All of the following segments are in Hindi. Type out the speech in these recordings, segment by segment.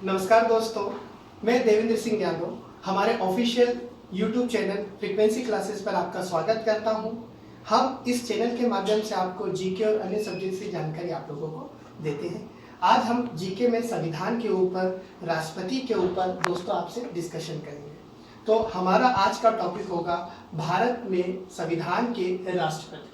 नमस्कार दोस्तों, मैं देवेंद्र सिंह यादव हमारे official YouTube channel frequency classes पर आपका स्वागत करता हूं। हम इस चैनल के माध्यम से आपको जीके और अन्य सब्जेक्ट की जानकारी आप लोगों को देते हैं। आज हम जीके में संविधान के ऊपर, राष्ट्रपति के ऊपर दोस्तों आपसे डिस्कशन करेंगे। तो हमारा आज का टॉपिक होगा भारत में संविधान के राष्ट्रपति।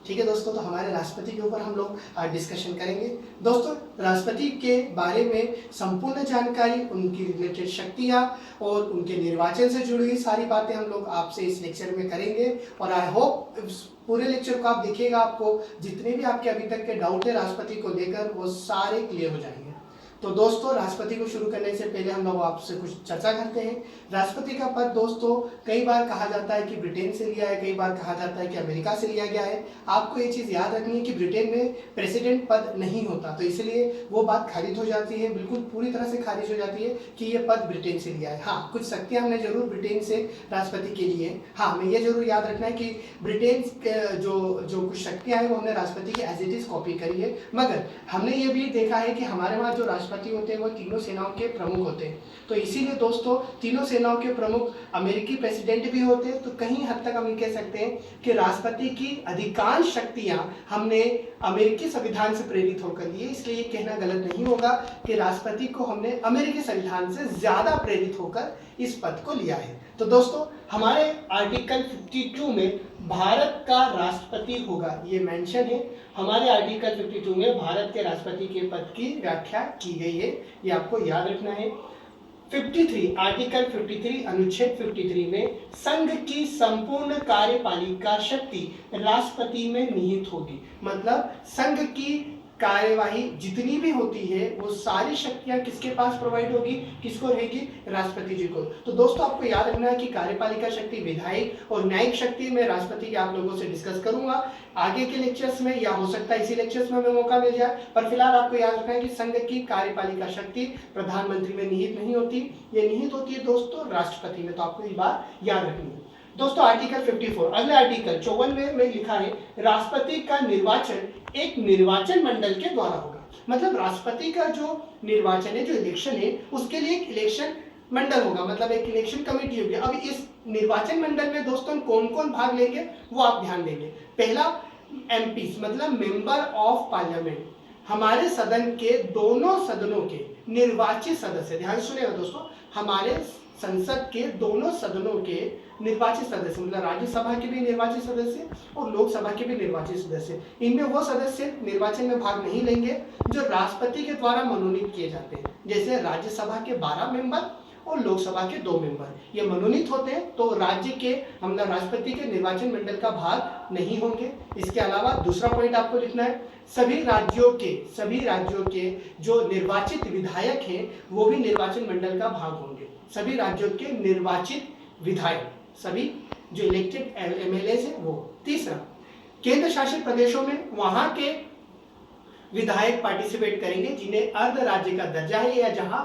ठीक है दोस्तों, तो हमारे राष्ट्रपति के ऊपर हम लोग आज डिस्कशन करेंगे। दोस्तों, राष्ट्रपति के बारे में संपूर्ण जानकारी, उनकी रिलेटेड शक्तियां और उनके निर्वाचन से जुड़ी हुई सारी बातें हम लोग आपसे इस लेक्चर में करेंगे। और आई होप पूरे लेक्चर को आप देखिएगा, आपको जितने भी आपके अभी तक के डाउट है राष्ट्रपति को लेकर वो सारे क्लियर हो जाएंगे। तो दोस्तों, राष्ट्रपति को शुरू करने से पहले हम लोग आपसे कुछ चर्चा करते हैं। राष्ट्रपति का पद दोस्तों कई बार कहा जाता है कि ब्रिटेन से लिया है, कई बार कहा जाता है कि अमेरिका से लिया गया है। आपको ये चीज़ याद रखनी है कि ब्रिटेन में प्रेसिडेंट पद नहीं होता, तो इसलिए वो बात खारिज हो जाती है, बिल्कुल पूरी तरह से खारिज हो जाती है कि ये पद ब्रिटेन से लिया है। हाँ, कुछ शक्तियाँ हमने जरूर ब्रिटेन से राष्ट्रपति के लिए। हाँ, हमें ये जरूर याद रखना है कि ब्रिटेन जो कुछ शक्तियाँ हैं वो हमने राष्ट्रपति की एज इट इज कॉपी करी है। मगर हमने ये भी देखा है कि हमारे वहाँ जो राष्ट्रपति होते हैं वो तीनों सेनाओं के प्रमुख होते हैं। तो इसीलिए दोस्तों तीनों सेनाओं के प्रमुख अमेरिकी प्रेसिडेंट भी होते हैं। तो कहीं हद तक हम ये कह सकते हैं कि राष्ट्रपति की अधिकांश शक्तियां हमने अमेरिकी संविधान से प्रेरित होकर ली है। इसलिए ये कहना गलत नहीं होगा कि राष्ट्रपति को हमने अमेरिकी संविधान से ज्यादा प्रेरित होकर इस पद को लिया है। तो दोस्तों, हमारे आर्टिकल 52 में भारत का राष्ट्रपति होगा, ये मेंशन है। हमारे आर्टिकल 52 में भारत के राष्ट्रपति के पद की व्याख्या की गई है, ये आपको याद रखना है। 53 आर्टिकल 53 अनुच्छेद 53 में संघ की संपूर्ण कार्यपालिका शक्ति राष्ट्रपति में निहित होगी। मतलब संघ की कार्यवाही जितनी भी होती है वो सारी शक्तियां किसके पास प्रोवाइड होगी, किसको रहेगी, राष्ट्रपति जी को। तो दोस्तों आपको याद रखना है कि कार्यपालिका शक्ति, विधायिक और न्यायिक शक्ति में राष्ट्रपति के आप लोगों से डिस्कस करूंगा आगे के लेक्चर्स में, या हो सकता है इसी लेक्चर्स में हमें मौका मिल जाए। पर फिलहाल आपको याद रखना है कि संघ की कार्यपालिका शक्ति प्रधानमंत्री में निहित नहीं होती, ये निहित होती है दोस्तों राष्ट्रपति में। तो आपको ये बात याद रखनी है। दोस्तों आर्टिकल 54 अगले आर्टिकल 54 में लिखा है राष्ट्रपति का निर्वाचन एक निर्वाचन मंडल के द्वारा होगा। मतलब राष्ट्रपति का जो निर्वाचन है, जो इलेक्शन है, उसके लिए एक इलेक्शन मंडल होगा, मतलब एक इलेक्शन कमेटी होगी। अब इस निर्वाचन मंडल में दोस्तों कौन कौन भाग लेंगे वो आप ध्यान देंगे। पहला एमपी मतलब मेंबर ऑफ पार्लियामेंट, हमारे सदन के दोनों सदनों के निर्वाचित सदस्य। ध्यान सुनिएगा दोस्तों, हमारे संसद के दोनों सदनों के निर्वाचित सदस्य, मतलब राज्यसभा के भी निर्वाचित सदस्य और लोकसभा के भी निर्वाचित सदस्य। इनमें वो सदस्य निर्वाचन में भाग नहीं लेंगे जो राष्ट्रपति के द्वारा मनोनीत किए जाते हैं। जैसे राज्यसभा के 12 मेंबर और लोकसभा के 2 मेंबर ये मनोनीत होते हैं, तो राज्य के मतलब राष्ट्रपति के निर्वाचन मंडल का भाग नहीं होंगे। इसके अलावा दूसरा पॉइंट आपको लिखना है, सभी राज्यों के जो निर्वाचित विधायक हैं वो भी निर्वाचन मंडल का भाग होंगे। सभी राज्यों के निर्वाचित विधायक, सभी जो इलेक्टेड एमएलए हैं वो। तीसरा, केंद्र शासित प्रदेशों में वहां के विधायक पार्टिसिपेट करेंगे जिन्हें अर्ध राज्य का दर्जा है या जहां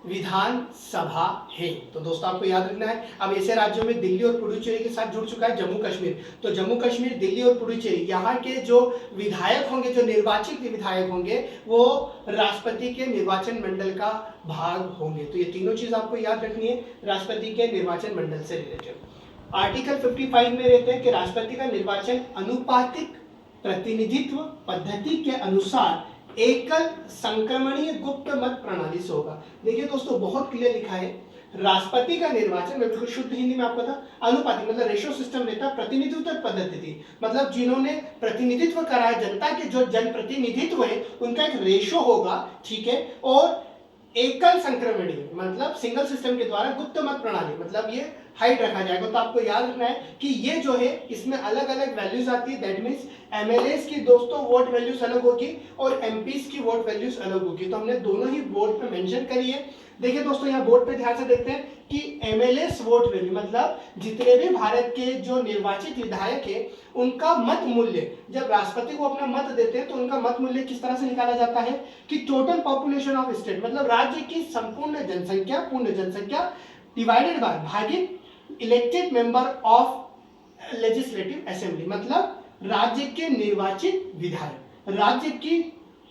विधानसभा है। तो दोस्तों आपको याद रखना है। अब ऐसे राज्यों में दिल्ली और पुडुचेरी के साथ जुड़ चुका है जम्मू कश्मीर। तो जम्मू कश्मीर, दिल्ली और पुडुचेरी, यहाँ के जो विधायक होंगे, जो निर्वाचित विधायक होंगे, वो राष्ट्रपति के निर्वाचन मंडल का भाग होंगे। तो ये तीनों चीज आपको याद रखनी है राष्ट्रपति के निर्वाचन मंडल से रिलेटेड। आर्टिकल 55 में रहते हैं कि राष्ट्रपति का निर्वाचन अनुपातिक प्रतिनिधित्व पद्धति के अनुसार एकल संक्रमणीय गुप्त मत प्रणाली से होगा। देखिए दोस्तों, बहुत क्लियर लिखा है, राष्ट्रपति का निर्वाचन, मैं बिल्कुल शुद्ध हिंदी में आपको था, अनुपातिक मतलब रेशो सिस्टम रहता, प्रतिनिधित्व पद्धति थी, मतलब जिन्होंने प्रतिनिधित्व करा है, जनता के जो जनप्रतिनिधित्व है उनका एक रेशो होगा, ठीक है। और एकल संक्रमणीय मतलब सिंगल सिस्टम के द्वारा गुप्त मत प्रणाली, मतलब ये हाइड रखा जाएगा। तो आपको याद रखना है कि ये जो है इसमें अलग अलग वैल्यूज आती है। दैट मींस एमएलएस की दोस्तों वोट वैल्यूज अलग होगी और एमपीस की वोट वैल्यूज अलग होगी। तो हमने दोनों ही बोर्ड पे मेंशन करी है। देखिए दोस्तों, यहाँ बोर्ड पे ध्यान से देखते हैं कि एमएलएस वोट वैल्यू मतलब जितने भी भारत के जो निर्वाचित विधायक है उनका मत मूल्य, जब राष्ट्रपति को अपना मत देते हैं तो उनका मत मूल्य किस तरह से निकाला जाता है कि टोटल पॉपुलेशन ऑफ स्टेट, मतलब राज्य की संपूर्ण जनसंख्या, पूर्ण जनसंख्या डिवाइडेड बाय भागित elected member of legislative assembly, मतलब राज्य के निर्वाचित विधायक, राज्य की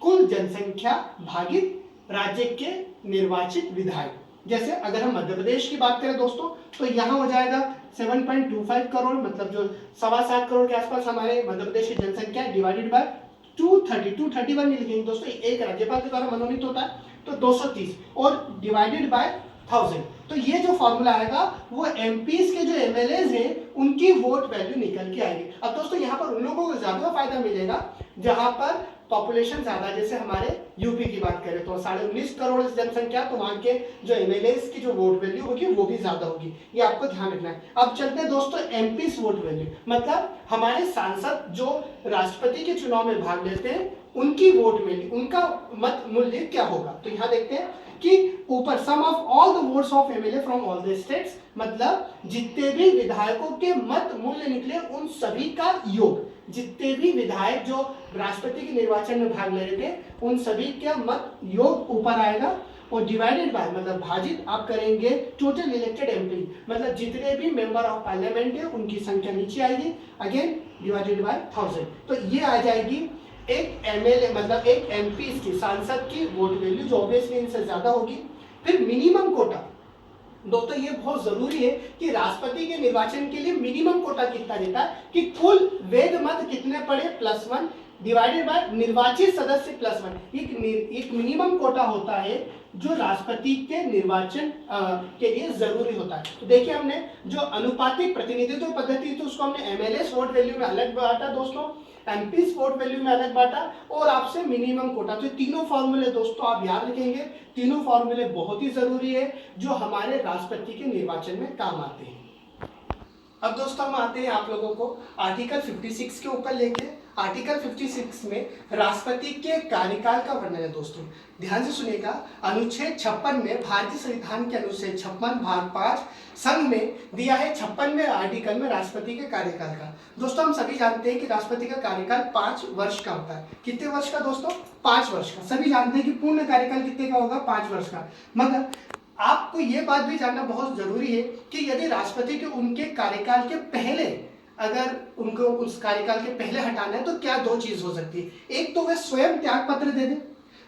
कुल जनसंख्या भागित राज्य के निर्वाचित विधायक। जैसे अगर हम मध्य प्रदेश की बात करें दोस्तों, तो यहाँ हो जाएगा 7.25 करोड़, मतलब जो 7.25 करोड़ के आसपास हमारे मध्य प्रदेश की जनसंख्या है, डिवाइडेड बाय 231 नहीं लिखेंगे दोस्तों, एक राज्यपाल के द्वारा मनोनीत होता है तो 230 और डिवाइडेड बाय 1000। तो ये जो फॉर्मूला आएगा वो एमपीज के जो एमएलएज हैं उनकी वोट वैल्यू निकल के आएगी। अब दोस्तों यहाँ पर उन लोगों को ज्यादा फायदा मिलेगा जहां पर पॉपुलेशन ज्यादा, जैसे हमारे यूपी की बात करें तो 19.5 करोड़ जनसंख्या, तो वहां के जो एमएलएज की जो वोट वैल्यू होगी वो भी ज्यादा होगी, ये आपको ध्यान रखना है। अब चलते हैं दोस्तों एमपीज वोट वैल्यू, मतलब हमारे सांसद जो राष्ट्रपति के चुनाव में भाग लेते हैं उनकी वोट वैल्यू, उनका मत मूल्य क्या होगा। तो यहाँ देखते हैं कि ऊपर sum of all the votes of MLA from all the states, मतलब जितने भी विधायकों के मत मूल्य निकले उन सभी का योग, जितने भी विधायक जो राष्ट्रपति के निर्वाचन में भाग ले रहे थे उन सभी का मत योग ऊपर आएगा और डिवाइडेड बाय, मतलब भाजित आप करेंगे टोटल इलेक्टेड एमपी, मतलब जितने भी मेंबर ऑफ पार्लियामेंट है उनकी संख्या नीचे आएगी, अगेन डिवाइडेड बाय 1000। तो ये आ जाएगी एक एमएलए, मतलब एक एमपी की, सांसद की वोट वैल्यू जो ऑब्वियसली इनसे ज्यादा होगी। फिर मिनिमम कोटा, दोस्तों ये बहुत जरूरी है कि राष्ट्रपति के निर्वाचन के लिए मिनिमम कोटा कितना रहता है कि कुल वैध मत कितने पड़े +1 डिवाइडेड बाय निर्वाचित सदस्य +1, एक मिनिमम कोटा होता है जो राष्ट्रपति के निर्वाचन के लिए जरूरी होता है। तो देखिए हमने जो अनुपातिक प्रतिनिधित्व पद्धति थी उसको हमने एमएलए वोट वैल्यू में अलग बांटा दोस्तों, एमपी वोट वैल्यू में अलग बांटा और आपसे मिनिमम कोटा। तो तीनों फॉर्मूले दोस्तों आप याद रखेंगे, तीनों फॉर्मूले बहुत ही जरूरी है जो हमारे राष्ट्रपति के निर्वाचन में काम आते हैं। अब दोस्तों हम आते हैं आप लोगों को आर्टिकल 56 के ऊपर लेके। आर्टिकल 56 में राष्ट्रपति के कार्यकाल का वर्णन है दोस्तों, ध्यान से सुनिएगा। अनुच्छेद 56 में भारतीय संविधान के अनुच्छेद 56 भाग 5 संघ में दिया है 56वें आर्टिकल में राष्ट्रपति के कार्यकाल का। दोस्तों हम सभी जानते हैं कि राष्ट्रपति का कार्यकाल 5 वर्ष का होता है। कितने वर्ष का दोस्तों? 5 वर्ष का। सभी जानते हैं कि पूर्ण कार्यकाल कितने का होगा? 5 वर्ष का। मगर आपको यह बात भी जानना बहुत जरूरी है कि यदि राष्ट्रपति के उनके कार्यकाल के पहले अगर उनको उस कार्यकाल के पहले हटाना है तो क्या 2 चीज हो सकती है। एक तो वे स्वयं त्याग पत्र दे दें,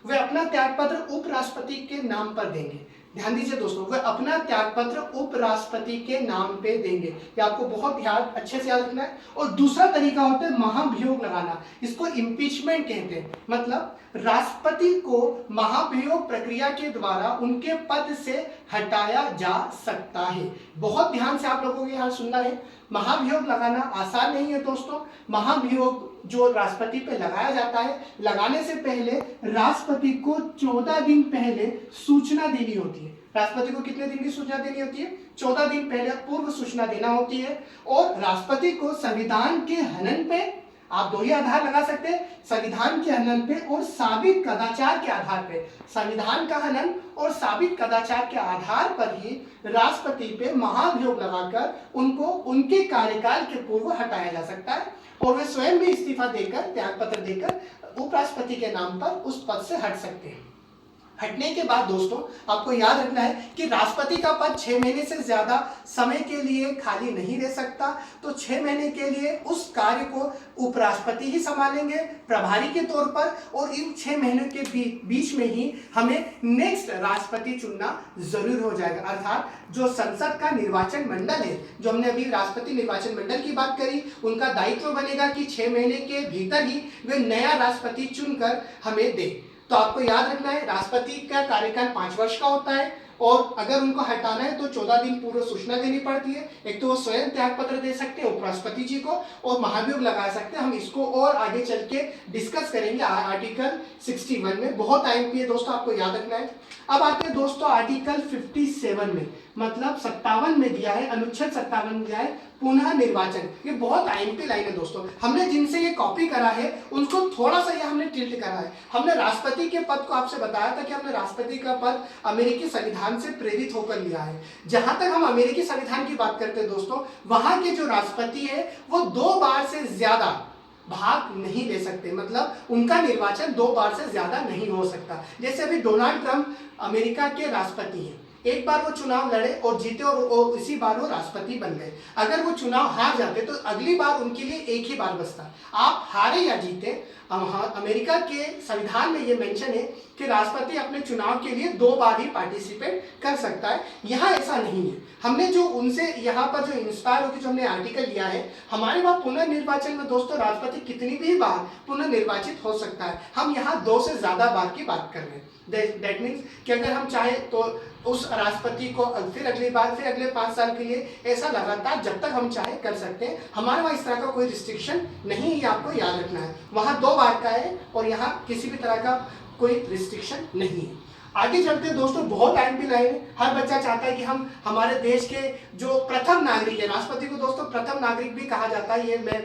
वे अपना त्याग पत्र उपराष्ट्रपति के नाम पर देंगे। ध्यान दीजिए दोस्तों, वे अपना त्याग पत्र उपराष्ट्रपति के नाम पे देंगे, ये आपको बहुत अच्छे से याद रखना है। और दूसरा तरीका होता है महाभियोग लगाना, इसको इम्पीचमेंट कहते हैं। मतलब राष्ट्रपति को महाभियोग प्रक्रिया के द्वारा उनके पद से हटाया जा सकता है। बहुत ध्यान से आप लोगों को यहाँ सुनना है, महाभियोग लगाना आसान नहीं है दोस्तों। महाभियोग जो राष्ट्रपति पे लगाया जाता है, लगाने से पहले राष्ट्रपति को 14 दिन पहले सूचना देनी होती है। राष्ट्रपति को कितने दिन की सूचना देनी होती है? 14 दिन पहले पूर्व सूचना देना होती है। और राष्ट्रपति को संविधान के हनन पे आप 2 ही आधार लगा सकते हैं, संविधान के हनन पे और साबित कदाचार के आधार पे। संविधान का हनन और साबित कदाचार के आधार पर ही राष्ट्रपति पे महाभियोग लगाकर उनको उनके कार्यकाल के पूर्व हटाया जा सकता है और वे स्वयं भी इस्तीफा देकर, त्याग पत्र देकर उपराष्ट्रपति के नाम पर उस पद से हट सकते हैं। हटने के बाद दोस्तों आपको याद रखना है कि राष्ट्रपति का पद 6 महीने से ज्यादा समय के लिए खाली नहीं रह सकता। तो 6 महीने के लिए उस कार्य को उपराष्ट्रपति ही संभालेंगे प्रभारी के तौर पर, और इन 6 महीने के बीच में ही हमें नेक्स्ट राष्ट्रपति चुनना जरूर हो जाएगा। अर्थात जो संसद का निर्वाचन मंडल है, जो हमने अभी राष्ट्रपति निर्वाचन मंडल की बात करी, उनका दायित्व बनेगा कि 6 महीने के भीतर ही वे नया राष्ट्रपति चुनकर हमें दे। तो आपको याद रखना है राष्ट्रपति का कार्यकाल 5 वर्ष का होता है और अगर उनको हटाना है तो 14 दिन पूर्व सूचना देनी पड़ती है। एक तो वो स्वयं त्याग पत्र दे सकते हैं उपराष्ट्रपति जी को और महाभियोग लगा सकते हैं। हम इसको और आगे चल के डिस्कस करेंगे आर्टिकल 61 में। बहुत टाइम पे दोस्तों आपको याद रखना है। अब आते हैं दोस्तों आर्टिकल 57 में, मतलब 57 में दिया है, अनुच्छेद 57 में दिया है पुनः निर्वाचन। ये बहुत आईएमपी लाइन है दोस्तों, हमने जिनसे ये कॉपी करा है उनको थोड़ा सा ये हमने टिल्ट करा है। हमने राष्ट्रपति के पद को आपसे बताया था कि हमने राष्ट्रपति का पद अमेरिकी संविधान से प्रेरित होकर लिया है। जहां तक हम अमेरिकी संविधान की बात करते हैं दोस्तों, वहां के जो राष्ट्रपति है वो 2 बार से ज्यादा भाग नहीं ले सकते, मतलब उनका निर्वाचन 2 बार से ज्यादा नहीं हो सकता। जैसे अभी डोनाल्ड ट्रंप अमेरिका के राष्ट्रपति हैं, एक बार वो चुनाव लड़े और जीते और इसी बार वो राष्ट्रपति बन गए। अगर वो चुनाव हार जाते तो अगली बार उनके लिए एक ही बार बचता। आप हारे या जीते, अमेरिका के संविधान में ये मेंशन है कि राष्ट्रपति अपने चुनाव के लिए 2 बार ही पार्टिसिपेट कर सकता है। यहाँ ऐसा नहीं है। हमने जो उनसे यहाँ पर जो इंस्पायर होकर जो हमने आर्टिकल लिया है, हमारे वहाँ पुनर्निर्वाचन में दोस्तों राष्ट्रपति कितनी भी बार पुनर्निर्वाचित हो सकता है। हम यहाँ 2 से ज्यादा बार की बात कर रहे हैं। दैट मीन्स कि अगर हम चाहें तो उस राष्ट्रपति को फिर अगली बार, फिर अगले 5 साल के लिए, ऐसा लगातार जब तक हम चाहे कर सकते हैं। हमारे वहाँ इस तरह का कोई रिस्ट्रिक्शन नहीं है, आपको याद रखना है। वहाँ 2 बार का है और यहाँ किसी भी तरह का कोई रिस्ट्रिक्शन नहीं है। आगे चलते हैं दोस्तों, बहुत टाइम भी लाए। हर बच्चा चाहता है कि हम हमारे देश के जो प्रथम नागरिक है, राष्ट्रपति को दोस्तों प्रथम नागरिक भी कहा जाता है। ये मैं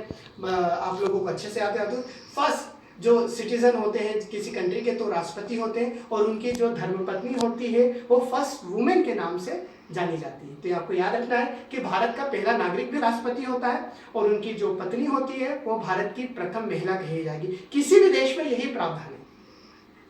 आप लोगों को अच्छे से याद है। फर्स्ट जो सिटीजन होते हैं किसी कंट्री के तो राष्ट्रपति होते हैं, और उनकी जो धर्मपत्नी होती है वो फर्स्ट वुमेन के नाम से जानी जाती है। तो ये आपको याद रखना है कि भारत का पहला नागरिक भी राष्ट्रपति होता है, और उनकी जो पत्नी होती है वो भारत की प्रथम महिला कही जाएगी। किसी भी देश में यही प्रावधान है।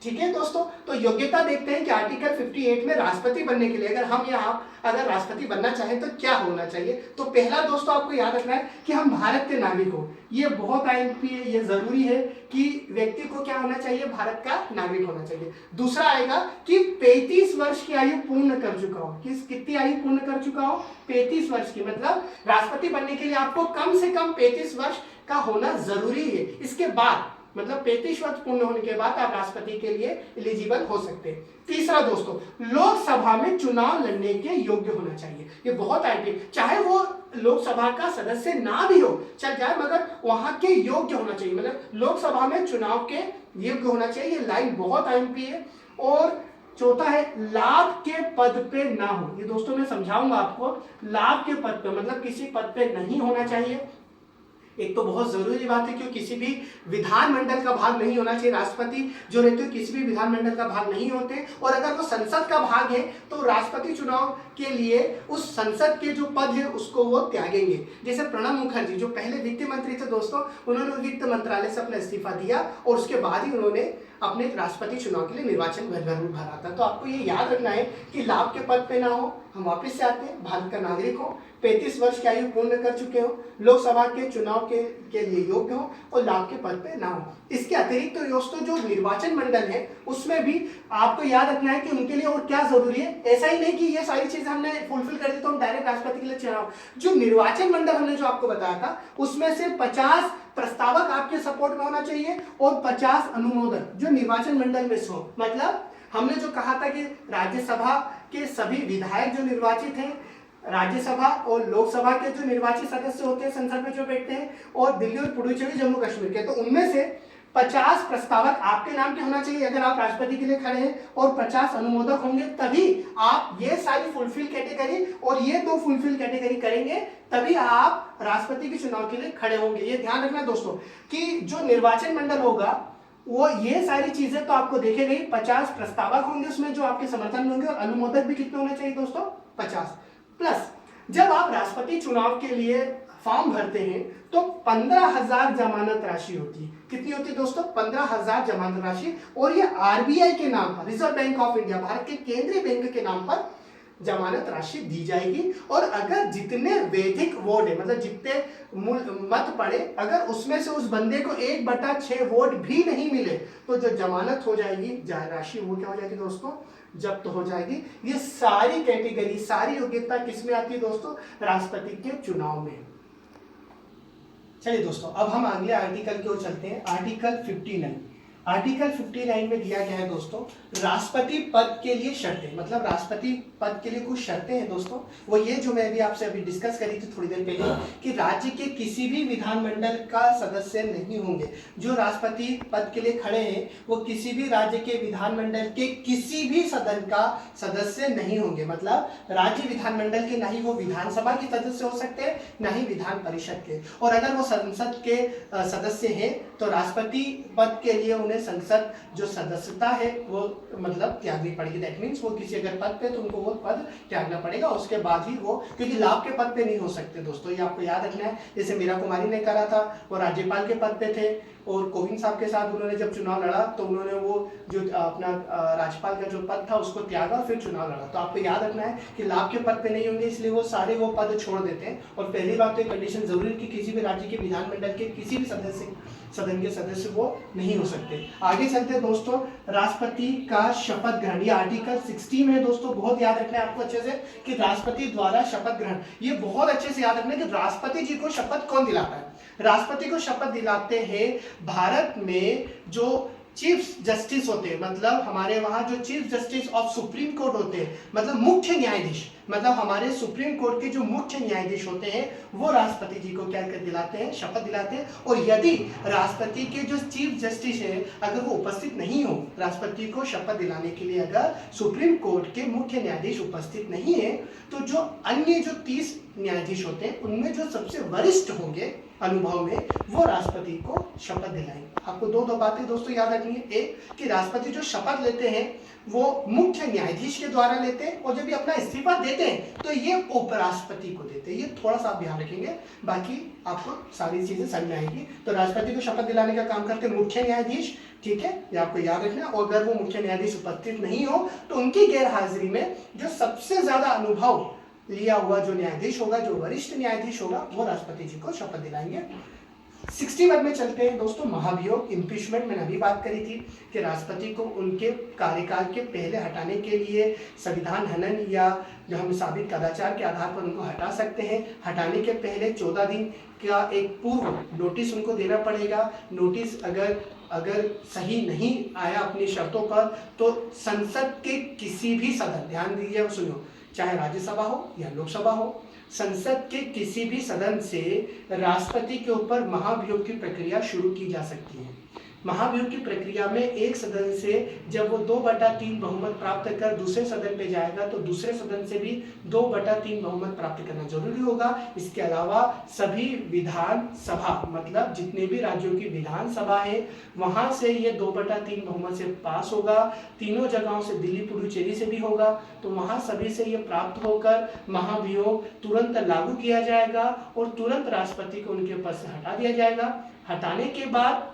ठीक है दोस्तों, तो योग्यता देखते हैं कि आर्टिकल 58 में राष्ट्रपति बनने के लिए अगर राष्ट्रपति बनना चाहें तो क्या होना चाहिए। तो पहला दोस्तों आपको याद रखना है कि हम भारत के नागरिक हो। ये बहुत IMP है, ये जरूरी है कि व्यक्ति को क्या होना चाहिए, भारत का नागरिक होना चाहिए। दूसरा आएगा कि 35 वर्ष की आयु पूर्ण कर चुका हो। कितनी आयु पूर्ण कर चुका हो, 35 वर्ष की। मतलब राष्ट्रपति बनने के लिए आपको कम से कम 35 वर्ष का होना जरूरी है। इसके बाद मतलब 35 वर्ष पूर्ण होने के बाद आप राष्ट्रपति के लिए एलिजिबल हो सकते हैं। तीसरा दोस्तों, लोकसभा में चुनाव लड़ने के योग्य होना चाहिए। ये बहुत आईपी, चाहे वो लोकसभा का सदस्य ना भी हो चल जाए, मगर वहां के योग्य होना चाहिए। मतलब लोकसभा में चुनाव के योग्य होना चाहिए। ये लाइन बहुत IMP है। और चौथा है, लाभ के पद पे ना हो। ये दोस्तों मैं समझाऊंगा आपको। लाभ के पद पे मतलब किसी पद पे नहीं होना चाहिए। एक तो बहुत जरूरी बात है कि किसी भी विधानमंडल का भाग नहीं होना चाहिए। राष्ट्रपति जो रहते हैं किसी भी विधानमंडल का भाग नहीं होते, और अगर वो संसद का भाग है तो राष्ट्रपति चुनाव के लिए उस संसद के जो पद है उसको वो त्यागेंगे। जैसे प्रणब मुखर्जी जो पहले वित्त मंत्री थे दोस्तों, उन्होंने वित्त मंत्रालय से अपना इस्तीफा दिया और उसके बाद ही उन्होंने अपने राष्ट्रपति चुनाव के लिए निर्वाचन भरा था। तो आपको ये याद रखना है कि लाभ के पद पे ना हो। हम वापस से आते हैं, भारत का नागरिक हो, 35 वर्ष की आयु पूर्ण कर चुके हो, लोकसभा के चुनाव के लिए योग्य हो और लाभ के पद पे ना हो। इसके अतिरिक्त तो दोस्तों जो निर्वाचन मंडल है उसमें भी आपको याद रखना है कि उनके लिए और क्या जरूरी है। ऐसा ही नहीं कि ये सारी चीजें हमने फुलफिल कर दी तो हम डायरेक्ट राष्ट्रपति के लिए चुनाव। जो निर्वाचन मंडल हमने जो आपको बताया था उसमें से 50 प्रस्तावक आपके सपोर्ट में होना चाहिए और 50 अनुमोदक जो निर्वाचन मंडल में हो। मतलब हमने जो कहा था कि राज्यसभा के सभी विधायक जो निर्वाचित हैं, राज्यसभा और लोकसभा के जो निर्वाचित सदस्य होते हैं संसद में जो बैठते हैं, और दिल्ली और पुडुचेरी जम्मू कश्मीर के, तो उनमें से 50 प्रस्तावक आपके नाम के होना चाहिए अगर आप राष्ट्रपति के लिए खड़े हैं, और 50 अनुमोदक होंगे। तभी आप ये सारी फुलफिल कैटेगरी और ये 2 फुलफिल कैटेगरी करेंगे, तभी आप राष्ट्रपति के चुनाव के लिए खड़े होंगे। ये ध्यान रखना दोस्तों कि जो निर्वाचन मंडल होगा वो ये सारी चीजें तो आपको देखेगी। 50 प्रस्तावक होंगे उसमें जो आपके समर्थन में होंगे, और अनुमोदक भी कितने होने चाहिए दोस्तों, 50। प्लस जब आप राष्ट्रपति चुनाव के लिए फॉर्म भरते हैं तो 15,000 जमानत राशि होती है। कितनी होती है दोस्तों, 15,000 जमानत राशि। और ये RBI के नाम पर, reserve bank of India, Bharat के केंद्रीय बैंक के नाम पर जमानत राशि दी जाएगी। और अगर जितने वैधिक वोट है, मतलब जितने मत पड़े, अगर उसमें से उस बंदे को 1/6 वोट भी नहीं मिले तो जो जमानत हो जाएगी राशि वो क्या हो जाएगी दोस्तों, जब्त हो जाएगी। ये सारी कैटेगरी, सारी योग्यता किस में आती है दोस्तों, राष्ट्रपति के चुनाव में। चलिए दोस्तों अब हम अगले आर्टिकल की ओर चलते हैं। आर्टिकल 59। आर्टिकल 59 में दिया गया है दोस्तों राष्ट्रपति पद के लिए शर्तें। मतलब राष्ट्रपति पद के लिए कुछ शर्तें हैं दोस्तों। वो ये जो मैं भी आपसे अभी डिस्कस करी थी थोड़ी देर पहले कि राज्य के किसी भी विधानमंडल का सदस्य नहीं होंगे। जो राष्ट्रपति पद के लिए खड़े हैं वो किसी भी राज्य के विधानमंडल के किसी भी सदन का सदस्य नहीं होंगे। मतलब राज्य विधानमंडल के, ना ही वो विधानसभा के सदस्य हो सकते हैं, ना ही विधान परिषद के। और अगर वो संसद के सदस्य हैं तो राष्ट्रपति पद के लिए उन्हें संसद जो सदस्यता है वो मतलब त्यागनी पड़ेगी। दैट मीन्स वो किसी अगर पद पे तो उनको वो पद त्यागना पड़ेगा, उसके बाद ही वो, क्योंकि लाभ के पद पे नहीं हो सकते दोस्तों, ये आपको याद रखना है। जैसे मीरा कुमारी ने करा था, वो राज्यपाल के पद पे थे और कोविंद साहब के साथ उन्होंने जब चुनाव लड़ा तो उन्होंने वो जो अपना राज्यपाल का जो पद था उसको त्यागा, फिर चुनाव लड़ा। तो आपको याद रखना है कि लाभ के पद पे नहीं होंगे, इसलिए वो सारे वो पद छोड़ देते हैं। और पहली बात तो एक कंडीशन जरूरी कि किसी भी राज्य के विधानमंडल के किसी भी सदन के सदस्य वो नहीं हो सकते। आगे चलते दोस्तों, राष्ट्रपति का शपथ ग्रहण, ये आर्टिकल 60 में दोस्तों बहुत याद रखना है आपको अच्छे से कि राष्ट्रपति द्वारा शपथ ग्रहण, ये बहुत अच्छे से याद रखना है कि राष्ट्रपति जी को शपथ कौन दिलाता है। राष्ट्रपति को शपथ दिलाते हैं भारत में जो चीफ जस्टिस होते हैं, मतलब हमारे वहां जो chief justice of supreme court होते हैं, मतलब मुख्य न्यायाधीश, मतलब हमारे सुप्रीम कोर्ट के जो मुख्य न्यायाधीश होते हैं वो राष्ट्रपति जी को क्या कर दिलाते हैं, शपथ दिलाते हैं। और यदि राष्ट्रपति के जो चीफ जस्टिस है अगर वो उपस्थित नहीं हो, राष्ट्रपति को शपथ दिलाने के लिए अगर सुप्रीम कोर्ट के मुख्य न्यायाधीश उपस्थित नहीं है, तो जो अन्य जो 30 न्यायाधीश होते हैं उनमें जो सबसे वरिष्ठ होंगे अनुभव में, वो राष्ट्रपति को शपथ दिलाएंगे। आपको दो बातें दोस्तों याद रखनी है। एक कि राष्ट्रपति जो शपथ लेते हैं वो मुख्य न्यायाधीश के द्वारा लेते हैं, और जब ये अपना इस्तीफा देते हैं तो ये उपराष्ट्रपति को देते हैं। ये थोड़ा सा आप ध्यान रखेंगे, बाकी आपको सारी चीजें समझ में आएगी। तो राष्ट्रपति को शपथ दिलाने का काम करते हैं मुख्य न्यायाधीश, ठीक है, ये आपको याद रखना है। और अगर वो मुख्य न्यायाधीश उपस्थित नहीं हो तो उनकी गैर हाजिरी में जो सबसे ज्यादा अनुभव लिया हुआ जो न्यायाधीश होगा, जो वरिष्ठ न्यायाधीश होगा, वो राष्ट्रपति जी को शपथ दिलाएंगे। 61 में चलते हैं दोस्तों, महाभियोग, इम्पीचमेंट। मैंने अभी बात करी थी कि राष्ट्रपति को उनके कार्यकाल के पहले हटाने के लिए संविधान हनन या जो हम साबित कदाचार के आधार पर उनको हटा सकते हैं। हटाने के पहले 14 दिन का एक पूर्व नोटिस उनको देना पड़ेगा। नोटिस अगर सही नहीं आया अपनी शर्तों पर तो संसद के किसी भी सदन, ध्यान दीजिए सुनो, चाहे राज्यसभा हो या लोकसभा हो, संसद के किसी भी सदन से राष्ट्रपति के ऊपर महाभियोग की प्रक्रिया शुरू की जा सकती है। महाभियोग की प्रक्रिया में एक सदन से जब वो 2/3 बहुमत प्राप्त कर दूसरे सदन पे जाएगा तो दूसरे सदन से भी 2/3 बहुमत प्राप्त करना जरूरी होगा। इसके अलावा सभी विधानसभा, मतलब जितने भी राज्यों की विधानसभा है वहां से ये 2/3 बहुमत से पास होगा। तीनों जगहों से, दिल्ली पुडुचेरी से भी होगा, तो वहां सभी से ये प्राप्त होकर महाभियोग तुरंत लागू किया जाएगा और तुरंत राष्ट्रपति को उनके पद से हटा दिया जाएगा। हटाने के बाद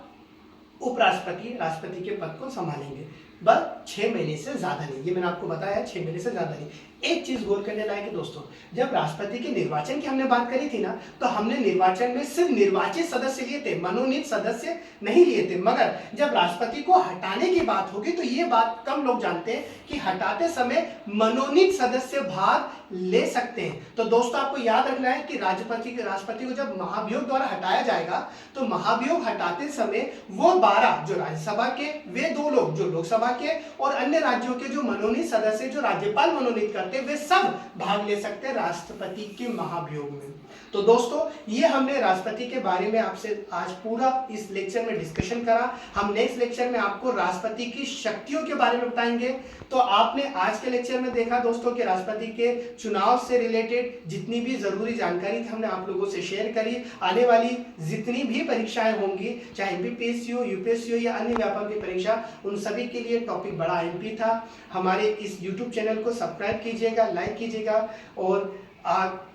उपराष्ट्रपति राष्ट्रपति के पद को संभालेंगे, बस 6 महीने से ज्यादा नहीं। ये मैंने आपको बताया 6 महीने से ज्यादा नहीं। एक चीज गौर करने लायक है दोस्तों, जब राष्ट्रपति के निर्वाचन की हमने बात करी थी ना, तो हमने निर्वाचन में सिर्फ निर्वाचित सदस्य लिए थे, मनोनीत सदस्य नहीं लिए थे। मगर जब राष्ट्रपति को हटाने की बात होगी तो ये बात कम लोग जानते हैं कि हटाते समय मनोनीत सदस्य भाग ले सकते हैं। तो दोस्तों आपको याद रखना है कि राष्ट्रपति को जब महाभियोग द्वारा हटाया जाएगा तो महाभियोग हटाते समय वो 12 जो राज्यसभा के, वे 2 लोग जो लोकसभा के और अन्य राज्यों के जो मनोनीत सदस्य जो राज्यपाल मनोनीत करते वे सब भाग ले सकते हैं राष्ट्रपति के महाभियोग में। तो दोस्तों ये हमने राष्ट्रपति के बारे में आपसे आज पूरा इस लेक्चर में डिस्कशन करा। हम नेक्स्ट लेक्चर में आपको राष्ट्रपति की शक्तियों के बारे में बताएंगे। तो आपने आज के लेक्चर में देखा दोस्तों कि राष्ट्रपति के चुनाव से रिलेटेड जितनी भी जरूरी जानकारी थी हमने आप लोगों से शेयर करी। आने वाली जितनी भी परीक्षाएं होंगी, चाहे एमपीपीएससी हो, यूपीएससी हो या अन्य व्यापक की परीक्षा, उन सभी के लिए टॉपिक बड़ा एमपी था। हमारे इस यूट्यूब चैनल को सब्सक्राइब कीजिएगा, लाइक कीजिएगा और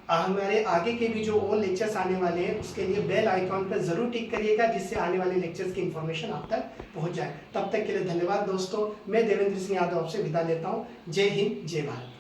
हमारे आगे के भी जो और लेक्चर्स आने वाले हैं उसके लिए बेल आइकॉन पर जरूर टिक करिएगा, जिससे आने वाले लेक्चर्स की इंफॉर्मेशन आप तक पहुंच जाए। तब तक के लिए धन्यवाद दोस्तों। मैं देवेंद्र सिंह यादव आपसे विदा लेता हूं। जय हिंद, जय भारत।